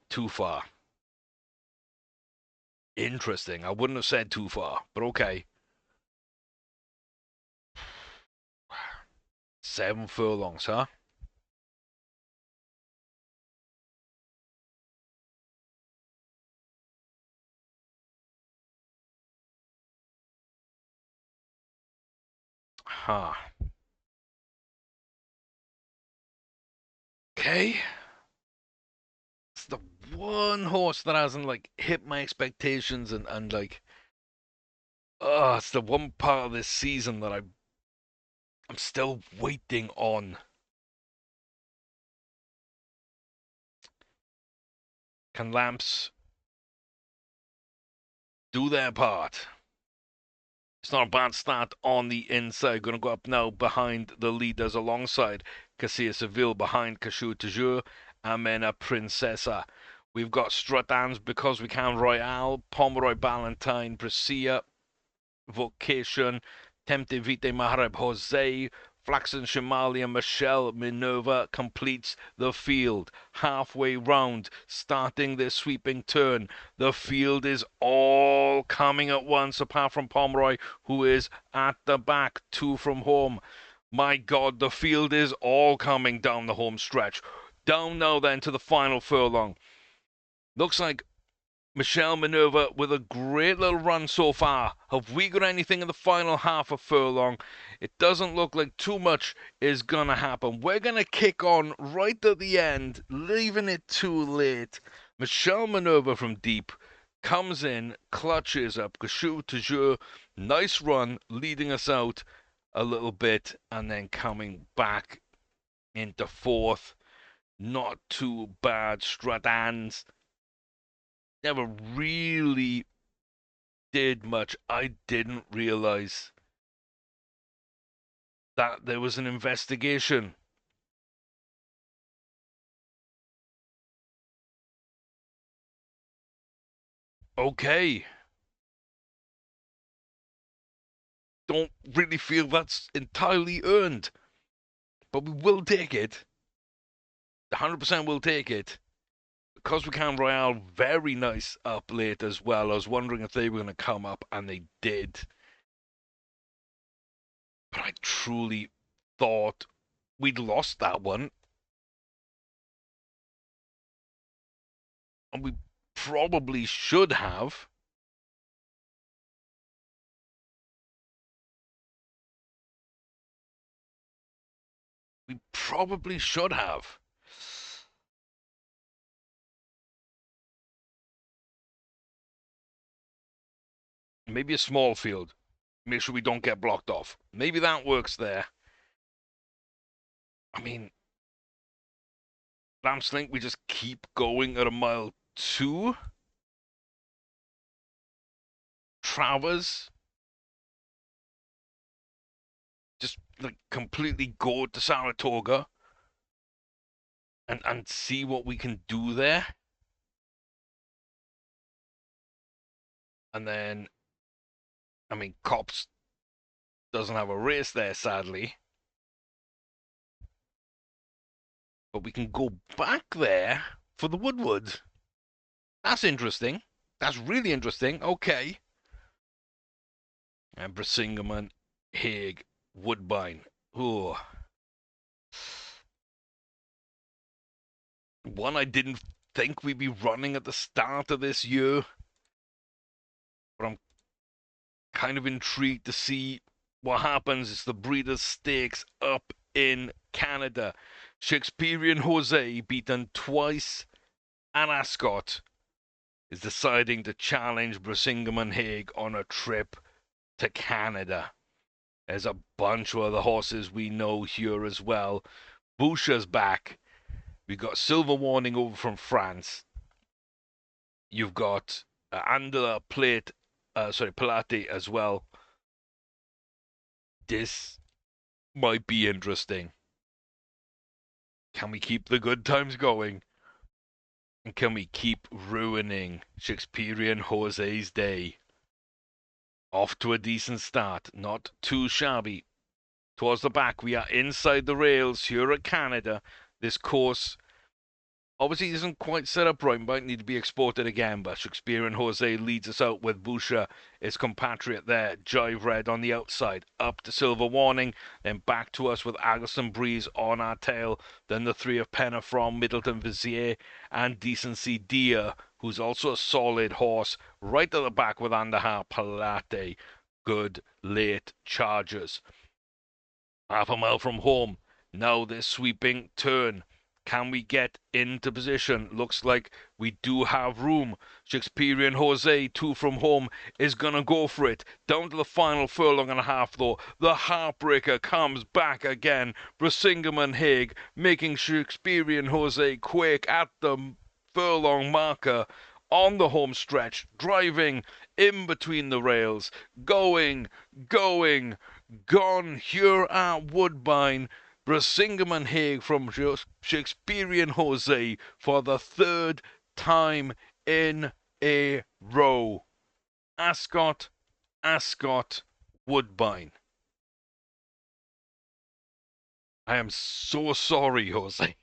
Too far. Interesting. I wouldn't have said too far, but okay. 7 furlongs, huh? Huh. Okay. It's the one horse that hasn't like hit my expectations and like it's the one part of this season that I'm still waiting on. Can Lamps do their part? It's not a bad start on the inside. Going to go up now behind the leaders alongside Cassia Seville, behind Cachou Toujours, Amena Princessa. We've got Stratans because we can Royale, Pomeroy Ballantyne, Brescia, Vocation, Tempte Vite Mahareb Jose, Flaxen Shimalia, Michelle Minerva completes the field. Halfway round, starting this sweeping turn. The field is all coming at once, apart from Pomeroy, who is at the back, 2 from home. My God, the field is all coming down the home stretch. Down now then to the final furlong. Looks like Michelle Minerva with a great little run so far. Have we got anything in the final half of furlong? It doesn't look like too much is gonna happen. We're gonna kick on right at the end, leaving it too late. Michelle Minerva from deep comes in, clutches up Cachou Toujours. Nice run, leading us out a little bit, and then coming back into fourth. Not too bad. Stratans never really did much. I didn't realize that there was an investigation. Okay. Don't really feel that's entirely earned, but we will take it. 100% will take it. Because we can Royale, very nice up late as well. I was wondering if they were going to come up, and they did. But I truly thought we'd lost that one, and we probably should have. We probably should have. Maybe a small field. Make sure we don't get blocked off. Maybe that works there. I mean, Lamb's Link, we just keep going at a mile 2. Travers, just like completely go to Saratoga and see what we can do there. And then, I mean, Cops doesn't have a race there, sadly. But we can go back there for the Woodward. That's interesting. That's really interesting. Okay. And Brisingamen, Haig, Woodbine. Ooh. One I didn't think we'd be running at the start of this year. But I'm kind of intrigued to see what happens. It's the Breeders' Stakes up in Canada. Shakespearean Jose, beaten twice, and Ascot is deciding to challenge Brisingamen Haig on a trip to Canada. There's a bunch of other horses we know here as well. Boucher's back. We've got Silver Warning over from France. You've got Andela Plate, Pilate as well. This might be interesting. Can we keep the good times going? And can we keep ruining Shakespearean Jose's day? Off to a decent start, not too shabby. Towards the back, we are inside the rails here at Canada. This course obviously isn't quite set up right, might need to be exported again, but Shakespearean Jose leads us out with Boucher, his compatriot there, Jive Red on the outside, up to Silver Warning, then back to us with Agerson Breeze on our tail, then the three of Penna from Middleton Vizier, and Decency Deer, who's also a solid horse, right at the back with Andahar Palate. Good late chargers. Half a mile from home, now this sweeping turn. Can we get into position? Looks like we do have room. Shakespearean Jose, 2 from home, is going to go for it. Down to the final furlong and a half, though. The Heartbreaker comes back again. Brisingamen Haig making Shakespearean Jose quake at the furlong marker on the home stretch, driving in between the rails, going, gone here at Woodbine. Brisingamen Haig from Shakespearean Jose for the 3rd time in a row. Ascot, Woodbine. I am so sorry, Jose.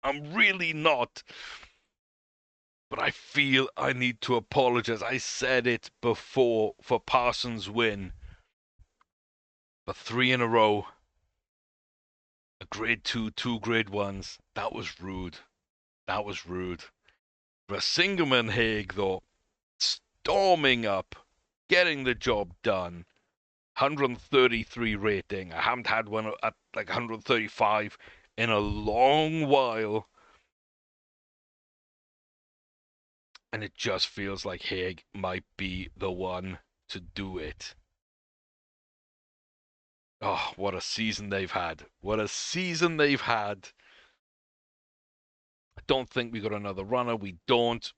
I'm really not. But I feel I need to apologize. I said it before for Parsons' win. But 3 in a row. A grade 2, 2 grade 1s. That was rude. That was rude. Brisingamen Haig, though, storming up, getting the job done. 133 rating. I haven't had one at like 135 in a long while. And it just feels like Haig might be the one to do it. Oh, what a season they've had. What a season they've had. I don't think we got another runner. We don't.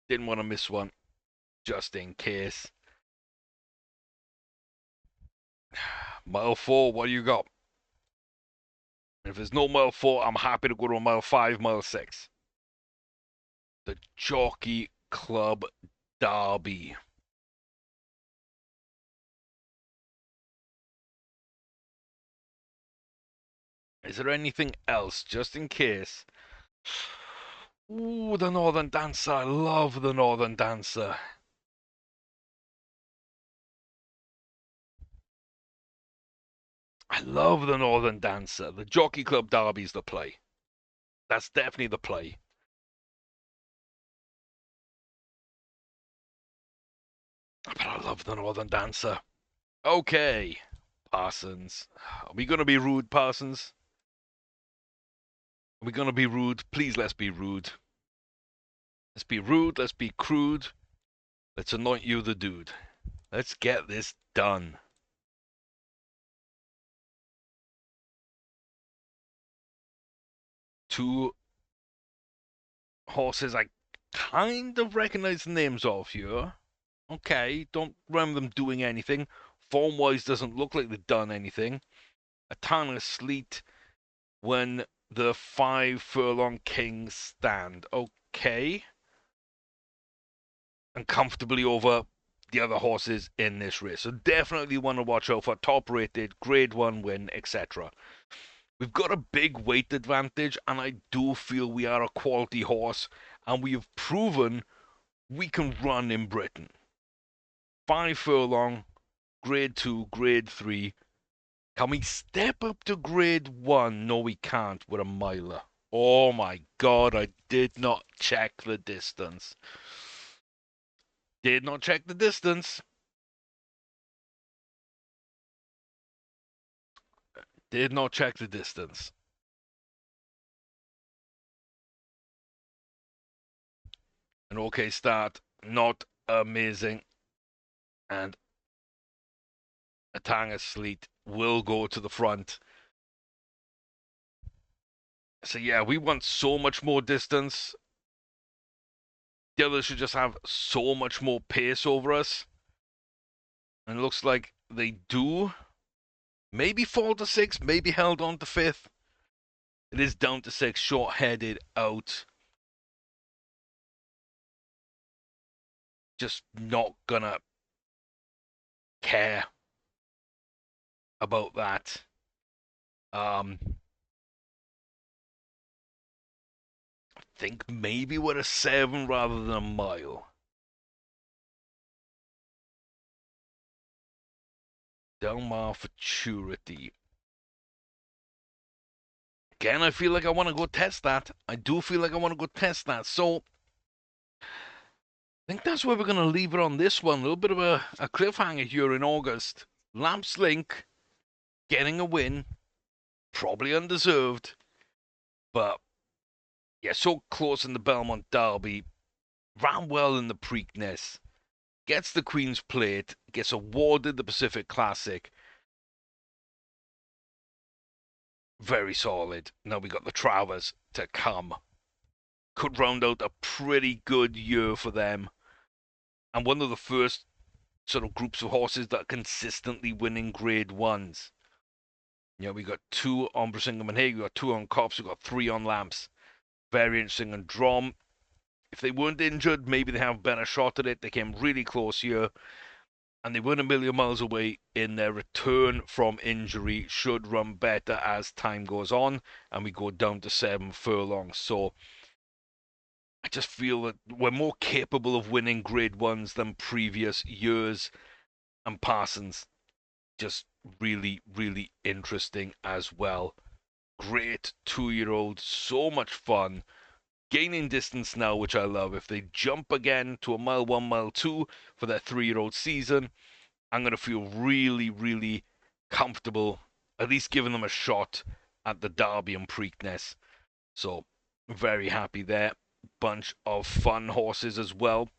Didn't want to miss one, just in case. Mile 4, what do you got? If there's no mile 4, I'm happy to go to a mile 5, mile 6. The Jockey Club Derby. Is there anything else, just in case? Ooh, the Northern Dancer. I love the Northern Dancer. I love the Northern Dancer. The Jockey Club Derby's the play. That's definitely the play. But I love the Northern Dancer. Okay, Parsons. Are we going to be rude, Parsons? Are we going to be rude? Please, let's be rude. Let's be rude. Let's be crude. Let's anoint you the dude. Let's get this done. Two horses I kind of recognize the names of here. Okay, don't remember them doing anything. Form-wise, doesn't look like they've done anything. A ton of sleet when the 5 furlong kings stand. Okay. And comfortably over the other horses in this race. So definitely want to watch out for top rated, grade 1 win, etc. We've got a big weight advantage, and I do feel we are a quality horse, and we have proven we can run in Britain. 5 furlong, grade 2, grade 3. Can we step up to grade 1? No, we can't. We're a miler. Oh my god, I did not check the distance. Did not check the distance. Did not check the distance. An okay start, not amazing. And Atanga Sleet will go to the front. So yeah, we want so much more distance. The others should just have so much more pace over us. And it looks like they do. Maybe fall to 6, maybe held on to 5th. It is down to 6, short-headed out. Just not gonna care about that. I think maybe we're a 7 rather than a mile. Delmar Futurity. Again, I feel like I want to go test that. I do feel like I want to go test that. So, I think that's where we're going to leave it on this one. A little bit of a cliffhanger here in August. Lamps Link getting a win. Probably undeserved. But, yeah, so close in the Belmont Derby. Ran well in the Preakness. Gets the Queen's Plate. Gets awarded the Pacific Classic. Very solid. Now we got the Travers to come. Could round out a pretty good year for them. And one of the first sort of groups of horses that are consistently winning grade 1s. Yeah, we got 2 on Brisingham and Hague, we got 2 on Cops, we got 3 on Lamps. Very interesting. And Drom, if they weren't injured, maybe they have a better shot at it. They came really close here. And they weren't a million miles away in their return from injury. Should run better as time goes on. And we go down to 7 furlongs. So I just feel that we're more capable of winning grade 1s than previous years. And Parsons, just really, really interesting as well. Great 2-year-old, so much fun. Gaining distance now, which I love. If they jump again to a mile 1, mile 2 for their 3-year-old season, I'm going to feel really, really comfortable, at least giving them a shot at the Derby and Preakness. So, very happy there. Bunch of fun horses as well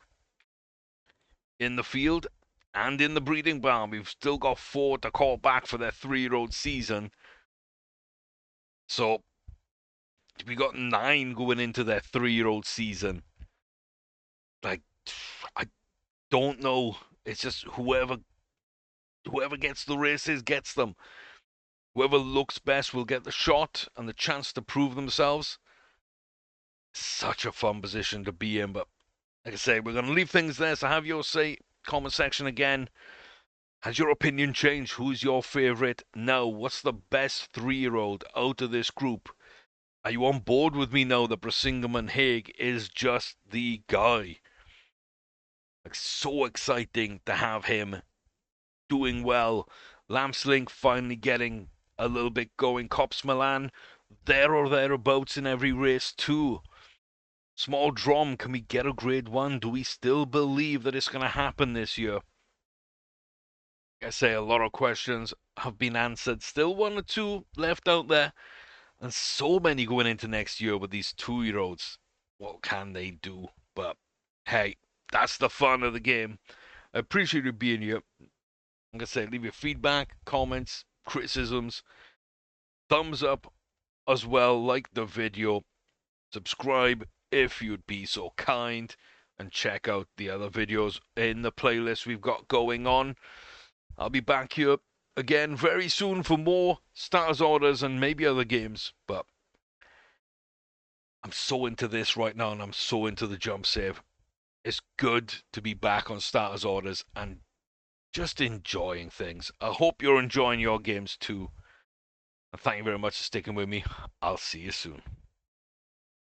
in the field and in the breeding barn. We've still got 4 to call back for their 3-year-old season. So we got 9 going into their 3-year-old season. Like, I don't know. It's just whoever gets the races gets them. Whoever looks best will get the shot and the chance to prove themselves. Such a fun position to be in. But like I say, we're going to leave things there. So have your say. Comment section again. Has your opinion changed? Who's your favourite now? What's the best 3-year-old out of this group? Are you on board with me now that Brisingham and Hague is just the guy? Like, so exciting to have him doing well. Lamps Link finally getting a little bit going. Cops Milan, there or thereabouts in every race too. Small Drum, can we get a grade 1? Do we still believe that it's going to happen this year? I say a lot of questions have been answered. Still one or two left out there. And so many going into next year with these 2-year-olds. What can they do? But hey, that's the fun of the game. I appreciate you being here. Like I said, leave your feedback, comments, criticisms, thumbs up as well. Like the video, subscribe if you'd be so kind, and check out the other videos in the playlist we've got going on. I'll be back here again very soon for more starters orders and maybe other games, but I'm so into this right now and I'm so into the jump save. It's good to be back on starters orders and just enjoying things. I hope you're enjoying your games too. And thank you very much for sticking with me. I'll see you soon.